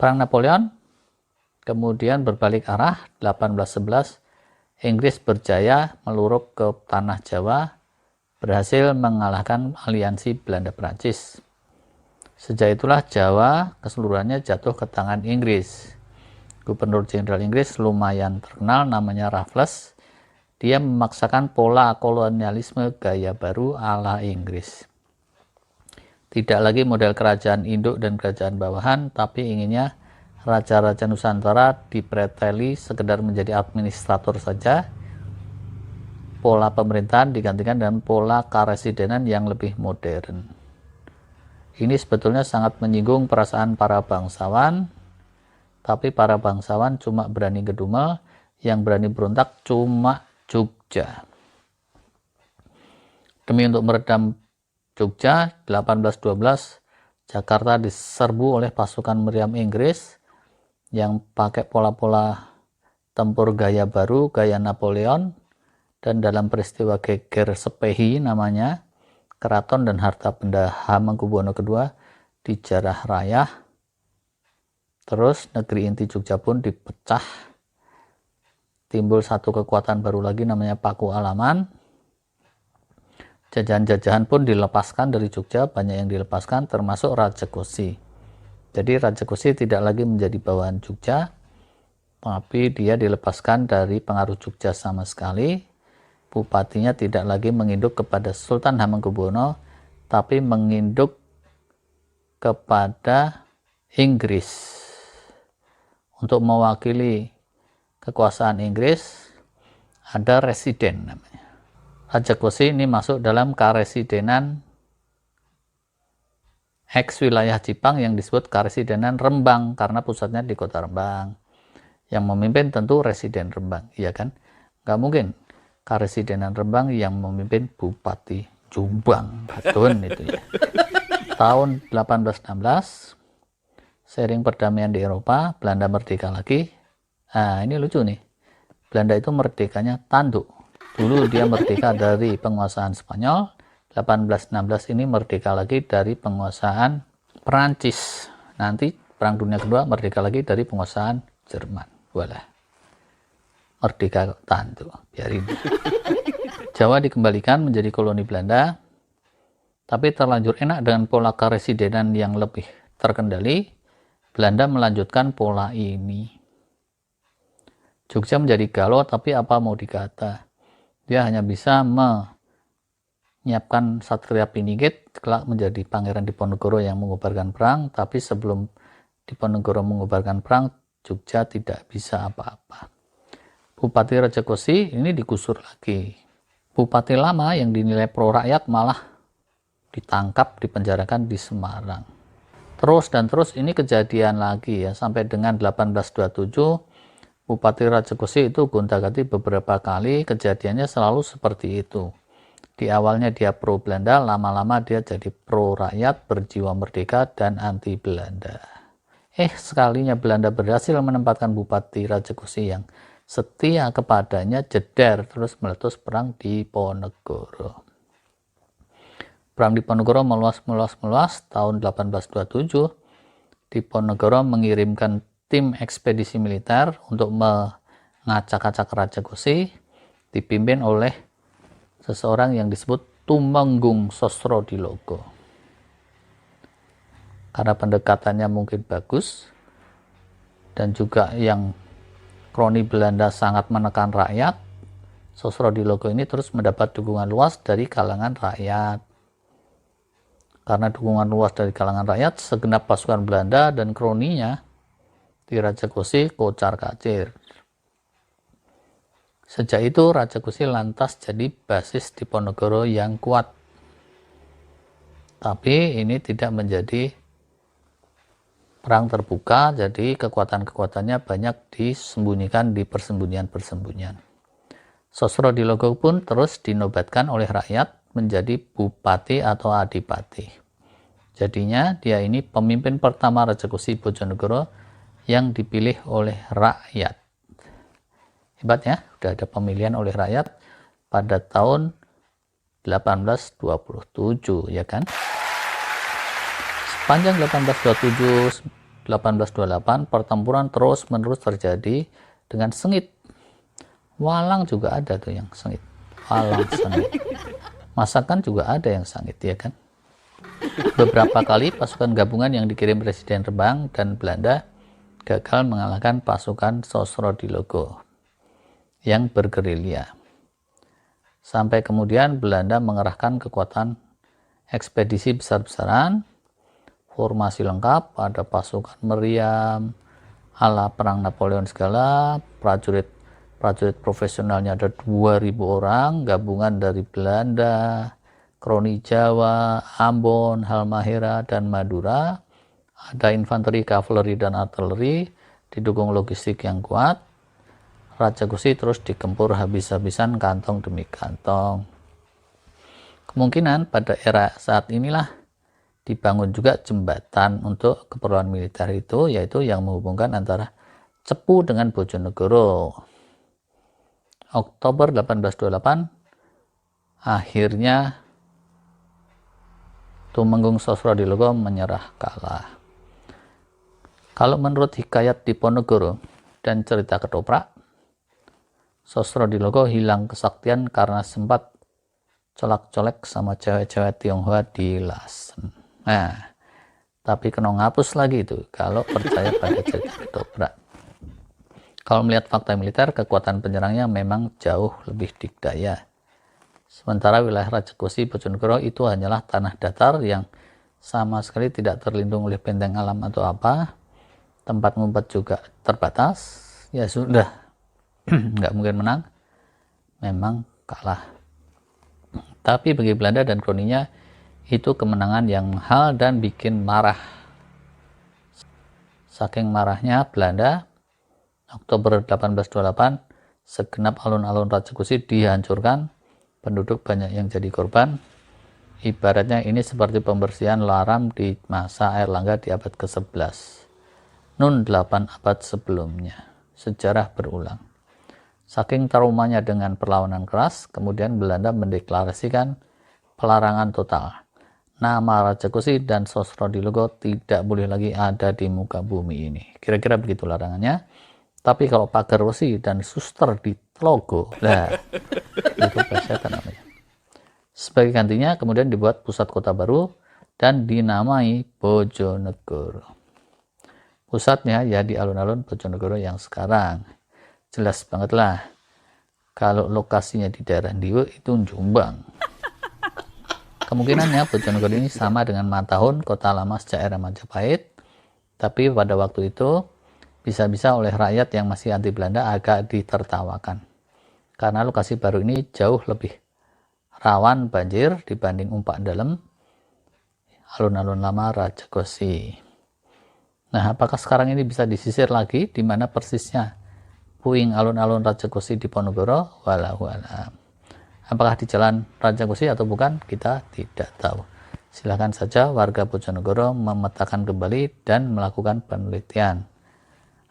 Perang Napoleon kemudian berbalik arah. 1811 Inggris berjaya melurup ke tanah Jawa, berhasil mengalahkan aliansi Belanda-Perancis. Sejak itulah Jawa keseluruhannya jatuh ke tangan Inggris. Gubernur Jenderal Inggris lumayan terkenal, namanya Raffles. Dia memaksakan pola kolonialisme gaya baru ala Inggris. Tidak lagi model kerajaan induk dan kerajaan bawahan, tapi inginnya raja-raja Nusantara dipreteli sekedar menjadi administrator saja. Pola pemerintahan digantikan dengan pola karesidenan yang lebih modern. Ini sebetulnya sangat menyinggung perasaan para bangsawan, tapi para bangsawan cuma berani ngedumel, yang berani berontak cuma Jogja. Demi untuk meredam Jogja, 1812 Jakarta diserbu oleh pasukan meriam Inggris yang pakai pola-pola tempur gaya baru, gaya Napoleon, dan dalam peristiwa geger Sepehi namanya, keraton dan harta benda Hamengkubuwono II dijarah rayah. Terus negeri inti Jogja pun dipecah, timbul satu kekuatan baru lagi namanya Paku Alaman. Jajahan-jajahan pun dilepaskan dari Jogja, banyak yang dilepaskan termasuk Rajakosi. Jadi Rajakosi tidak lagi menjadi bawahan Jogja, tapi dia dilepaskan dari pengaruh Jogja sama sekali. Bupatinya tidak lagi menginduk kepada Sultan Hamengkubuwono, tapi menginduk kepada Inggris. Untuk mewakili kekuasaan Inggris ada residen namanya. Rajakosi ini masuk dalam karesidenan ex wilayah Jipang yang disebut karesidenan Rembang karena pusatnya di kota Rembang. Yang memimpin tentu residen Rembang, iya kan? Nggak mungkin karesidenan Rembang yang memimpin Bupati Jombang, Batun itu ya. Tahun 1816 seiring perdamaian di Eropa, Belanda merdeka lagi. Nah, ini lucu nih. Belanda itu merdekanya tanduk. Dulu dia merdeka dari penguasaan Spanyol, 1816 ini merdeka lagi dari penguasaan Perancis. Nanti Perang Dunia Kedua merdeka lagi dari penguasaan Jerman. Walah. Merdeka tanduk, biarin. Jawa dikembalikan menjadi koloni Belanda, tapi terlanjur enak dengan pola karesidenan yang lebih terkendali. Belanda melanjutkan pola ini. Jogja menjadi galau, tapi apa mau dikata? Dia hanya bisa menyiapkan Satria Piningit kelak menjadi Pangeran Diponegoro yang mengubarkan perang, tapi sebelum Diponegoro mengubarkan perang, Jogja tidak bisa apa-apa. Bupati Rajakosi ini digusur lagi. Bupati lama yang dinilai pro rakyat malah ditangkap, dipenjarakan di Semarang. Terus dan terus ini kejadian lagi ya, sampai dengan 1827 Bupati Rajakosi itu gonta-ganti beberapa kali, kejadiannya selalu seperti itu. Di awalnya dia pro Belanda, lama-lama dia jadi pro rakyat, berjiwa merdeka dan anti Belanda. Sekalinya Belanda berhasil menempatkan Bupati Rajakosi yang setia kepadanya, jeder, terus meletus perang di Diponegoro. Perang Diponegoro meluas tahun 1827. Diponegoro mengirimkan tim ekspedisi militer untuk mengacak-acak Rajakosi, dipimpin oleh seseorang yang disebut Tumenggung Sosrodilogo. Karena pendekatannya mungkin bagus, dan juga yang kroni Belanda sangat menekan rakyat, Sosrodilogo ini terus mendapat dukungan luas dari kalangan rakyat. Karena dukungan luas dari kalangan rakyat, segenap pasukan Belanda dan kroninya di Rajakosi kocar-kacir. Sejak itu Rajakosi lantas jadi basis Diponegoro yang kuat. Tapi ini tidak menjadi perang terbuka, jadi kekuatan-kekuatannya banyak disembunyikan di persembunyian-persembunyian. Sosrodilogo pun terus dinobatkan oleh rakyat menjadi bupati atau adipati. Jadinya dia ini pemimpin pertama Rajakosi Bojonegoro yang dipilih oleh rakyat. Hebat ya, sudah ada pemilihan oleh rakyat pada tahun 1827, ya kan? Sepanjang 1827 1828 pertempuran terus-menerus terjadi dengan sengit. Walang juga ada tuh yang sengit. Walang sengit. Masakan juga ada yang sengit, ya kan? Beberapa kali pasukan gabungan yang dikirim Presiden Rembang dan Belanda gagal mengalahkan pasukan Sosro-Dilogo yang bergerilya. Sampai kemudian Belanda mengerahkan kekuatan ekspedisi besar-besaran, formasi lengkap, ada pasukan meriam, ala perang Napoleon segala, prajurit profesionalnya ada 2.000 orang, gabungan dari Belanda, Kroni Jawa, Ambon, Halmahera, dan Madura, ada infanteri, kavaleri, dan artileri, didukung logistik yang kuat. Raja Gusi terus digempur habis-habisan kantong demi kantong. Kemungkinan pada era saat inilah dibangun juga jembatan untuk keperluan militer itu, yaitu yang menghubungkan antara Cepu dengan Bojonegoro. Oktober 1828 akhirnya Tumenggung Sosro-Dilogo menyerah kalah. Kalau menurut Hikayat Diponegoro dan cerita Ketoprak, Sosro-Dilogo hilang kesaktian karena sempat colak-colek sama cewek-cewek Tionghoa di Lasen. Nah, tapi kena ngapus lagi itu kalau percaya pada cerita Ketoprak. Kalau melihat fakta militer, kekuatan penyerangnya memang jauh lebih dikdaya. Sementara wilayah Raja Gusi Bojonegoro itu hanyalah tanah datar yang sama sekali tidak terlindung oleh benteng alam atau apa. Tempat ngumpet juga terbatas. Ya sudah, nggak mungkin menang, memang kalah. Tapi bagi Belanda dan kroninya itu kemenangan yang mahal dan bikin marah. Saking marahnya Belanda, Oktober 1828 segenap alun-alun Raja Gusi dihancurkan, penduduk banyak yang jadi korban. Ibaratnya ini seperti pembersihan laram di masa Airlangga di abad ke-11. Nun 8 abad sebelumnya. Sejarah berulang. Saking traumanya dengan perlawanan keras, kemudian Belanda mendeklarasikan pelarangan total. Nama Raja Gusi dan Sosro-Dilogo tidak boleh lagi ada di muka bumi ini. Kira-kira begitu larangannya. Tapi kalau pagar besi dan suster di Tlogo, nah, itu plesetan namanya. Sebagai gantinya, kemudian dibuat pusat kota baru dan dinamai Bojonegoro. Pusatnya ya di alun-alun Bojonegoro yang sekarang. Jelas banget lah kalau lokasinya di daerah Ndiwo itu Jombang. Kemungkinannya Bojonegoro ini sama dengan Matahun, kota lama sejak era Majapahit, tapi pada waktu itu bisa-bisa oleh rakyat yang masih anti Belanda agak ditertawakan karena lokasi baru ini jauh lebih rawan banjir dibanding Umpak Dalem, alun-alun lama Raja Gusi. Nah, apakah sekarang ini bisa disisir lagi di mana persisnya puing alun-alun Raja Gusi Diponegoro? Wallahu a'lam. Apakah di jalan Raja Gusi atau bukan? Kita tidak tahu. Silakan saja warga Bojonegoro memetakan kembali dan melakukan penelitian.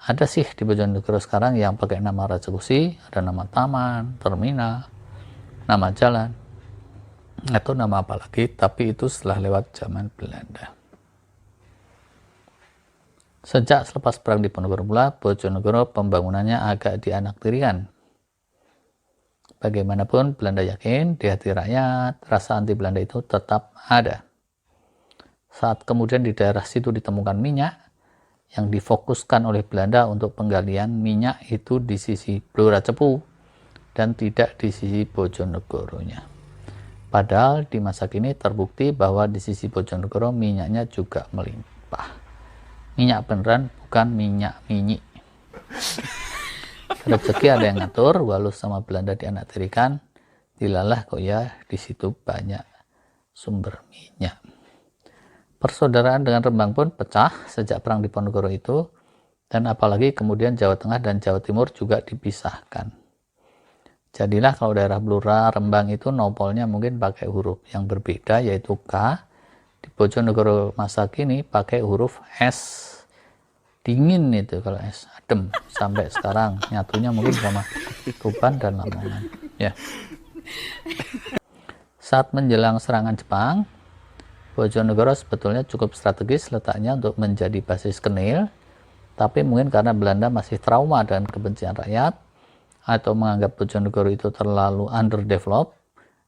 Ada sih di Bojonegoro sekarang yang pakai nama Raja Gusi, ada nama taman, terminal, nama jalan, atau nama apa lagi, tapi itu setelah lewat zaman Belanda. Sejak selepas perang Diponegoro pula, Bojonegoro pembangunannya agak dianaktirikan. Bagaimanapun, Belanda yakin di hati rakyat, rasa anti Belanda itu tetap ada. Saat kemudian di daerah situ ditemukan minyak, yang difokuskan oleh Belanda untuk penggalian minyak itu di sisi Blora Cepu, dan tidak di sisi Bojonegoronya. Padahal di masa kini terbukti bahwa di sisi Bojonegoro minyaknya juga melimpah. Minyak beneran, bukan minyak minyi. Rezeki ada yang ngatur, walau sama Belanda dianaktirikan, dilalah kok ya di situ banyak sumber minyak. Persaudaraan dengan Rembang pun pecah sejak perang Diponegoro itu, dan apalagi kemudian Jawa Tengah dan Jawa Timur juga dipisahkan. Jadilah kalau daerah Blora Rembang itu nopolnya mungkin pakai huruf yang berbeda, yaitu K. Di Bojonegoro masa kini pakai huruf S. Dingin itu kalau es, adem. Sampai sekarang nyatunya mungkin sama Tuban dan Lamongan. Ya. Saat menjelang serangan Jepang, Bojonegoro sebetulnya cukup strategis letaknya untuk menjadi basis Kenil, tapi mungkin karena Belanda masih trauma dan kebencian rakyat, atau menganggap Bojonegoro itu terlalu underdeveloped,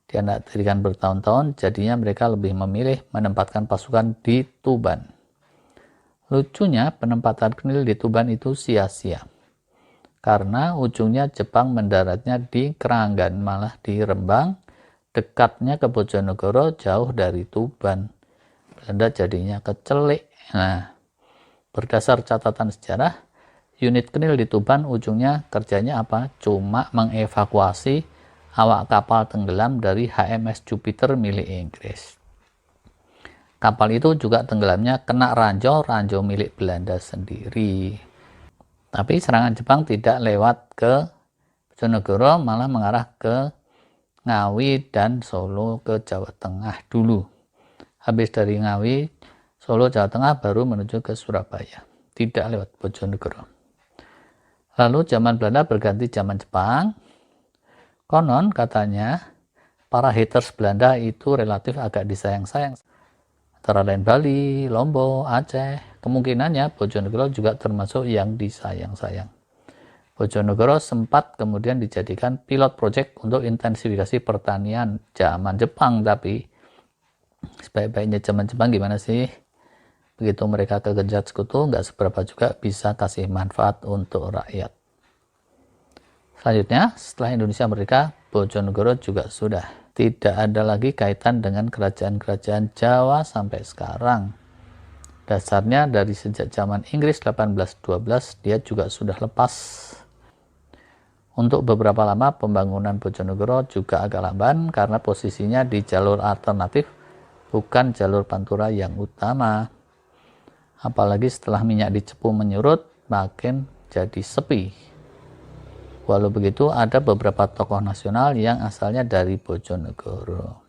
diantarkan bertahun-tahun, jadinya mereka lebih memilih menempatkan pasukan di Tuban. Lucunya, penempatan Kenil di Tuban itu sia-sia, karena ujungnya Jepang mendaratnya di Keranggan, malah di Rembang, dekatnya ke Bojonegoro, jauh dari Tuban. Belanda jadinya kecelik. Nah, berdasar catatan sejarah, unit Kenil di Tuban ujungnya kerjanya apa? Cuma mengevakuasi awak kapal tenggelam dari HMS Jupiter milik Inggris. Kapal itu juga tenggelamnya kena ranjau milik Belanda sendiri. Tapi serangan Jepang tidak lewat ke Bojonegoro, malah mengarah ke Ngawi dan Solo ke Jawa Tengah dulu. Habis dari Ngawi, Solo, Jawa Tengah baru menuju ke Surabaya. Tidak lewat Bojonegoro. Lalu zaman Belanda berganti zaman Jepang. Konon katanya para haters Belanda itu relatif agak disayang-sayang. Antara lain Bali, Lombok, Aceh. Kemungkinannya Bojonegoro juga termasuk yang disayang-sayang. Bojonegoro sempat kemudian dijadikan pilot project untuk intensifikasi pertanian zaman Jepang, tapi sebaik-baiknya zaman Jepang gimana sih? Begitu mereka kegenjat sekutu, nggak seberapa juga bisa kasih manfaat untuk rakyat. Selanjutnya, setelah Indonesia merdeka, Bojonegoro juga sudah tidak ada lagi kaitan dengan kerajaan-kerajaan Jawa sampai sekarang. Dasarnya dari sejak zaman Inggris 1812, dia juga sudah lepas. Untuk beberapa lama pembangunan Bojonegoro juga agak lamban karena posisinya di jalur alternatif, bukan jalur pantura yang utama. Apalagi setelah minyak di Cepu menyurut, makin jadi sepi. Walau begitu, ada beberapa tokoh nasional yang asalnya dari Bojonegoro.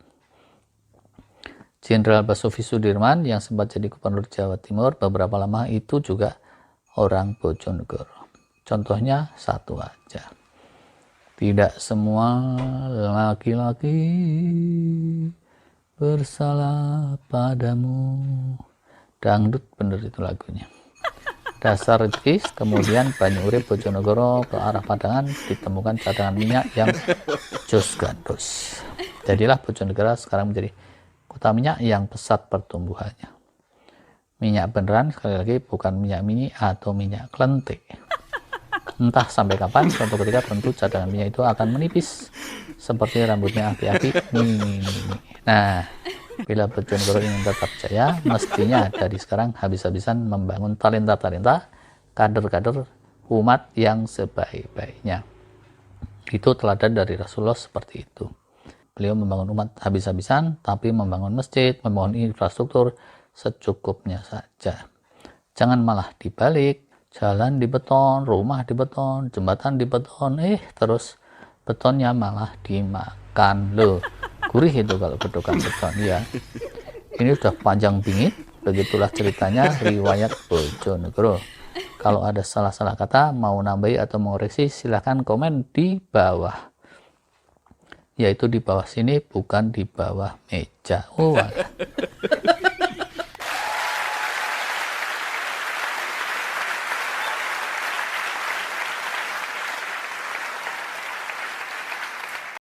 Jenderal Basuki Sudirman yang sempat jadi gubernur Jawa Timur beberapa lama itu juga orang Bojonegoro. Contohnya satu aja. Tidak semua laki-laki bersalah padamu. Dangdut bener itu lagunya. Dasar rezeki, kemudian Banyu Urip Bojonegoro ke arah Padangan ditemukan cadangan minyak yang jos gandos. Jadilah Bojonegoro sekarang menjadi kota minyak yang pesat pertumbuhannya. Minyak beneran, sekali lagi, bukan minyak mini atau minyak kelentik. Entah sampai kapan, suatu ketika tentu cadangan minyak itu akan menipis seperti rambutnya aki-aki. Nah, bila Bojonegoro ingin tetap jaya, mestinya dari sekarang habis-habisan membangun talenta-talenta, kader-kader umat yang sebaik-baiknya. Itu teladan dari Rasulullah seperti itu. Beliau membangun umat habis-habisan, tapi membangun masjid, membangun infrastruktur secukupnya saja. Jangan malah dibalik, jalan dibeton, rumah dibeton, jembatan dibeton, terus betonnya malah dimakan. Loh, gurih itu kalau bedokan beton ya. Ini sudah panjang bingit, begitulah ceritanya riwayat Bojonegoro. Kalau ada salah-salah kata, mau nambahi atau mengoreksi, silahkan komen di bawah. Yaitu di bawah sini, bukan di bawah meja.